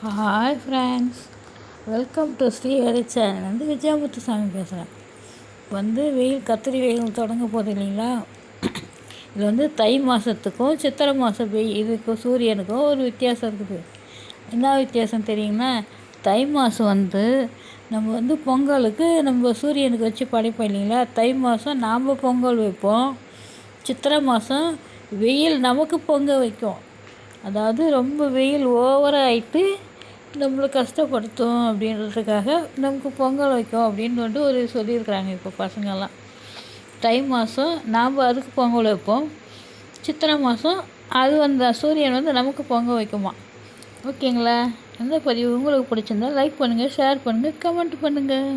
Hi friends, welcome to Srihari channel. Vijayamuthusamy பேசுகிறேன். வெயில் கத்திரி வெயில் தொடங்க போகுது இல்லைங்களா? இது தை மாதத்துக்கும் சித்திரை மாதம் இதுக்கும் சூரியனுக்கும் ஒரு வித்தியாசம் இருக்குது. என்ன வித்தியாசம் தெரியுங்கன்னா, தை மாதம் நம்ம பொங்கலுக்கு நம்ம சூரியனுக்கு வச்சு படைப்போம் இல்லைங்களா? தை மாதம் நாம் பொங்கல் வைப்போம். சித்திரை மாதம் வெயில் நமக்கு பொங்கல் வைக்கும். அதாவது ரொம்ப வெயில் ஓவராக ஆகிட்டு நம்மளை கஷ்டப்படுத்தும் அப்படின்றதுக்காக நமக்கு பொங்கல் வைக்கும் அப்படின்னு ஒரு சொல்லியிருக்கிறாங்க. இப்போ பசங்கள்லாம் தை மாதம் நாம் அதுக்கு பொங்கல் வைப்போம். சித்திரை மாதம் அது சூரியன் நமக்கு பொங்கல் வைக்குமா. ஓகேங்களா? எந்த பதிவு உங்களுக்கு பிடிச்சிருந்தா லைக் பண்ணுங்கள், ஷேர் பண்ணுங்கள், கமெண்ட் பண்ணுங்கள்.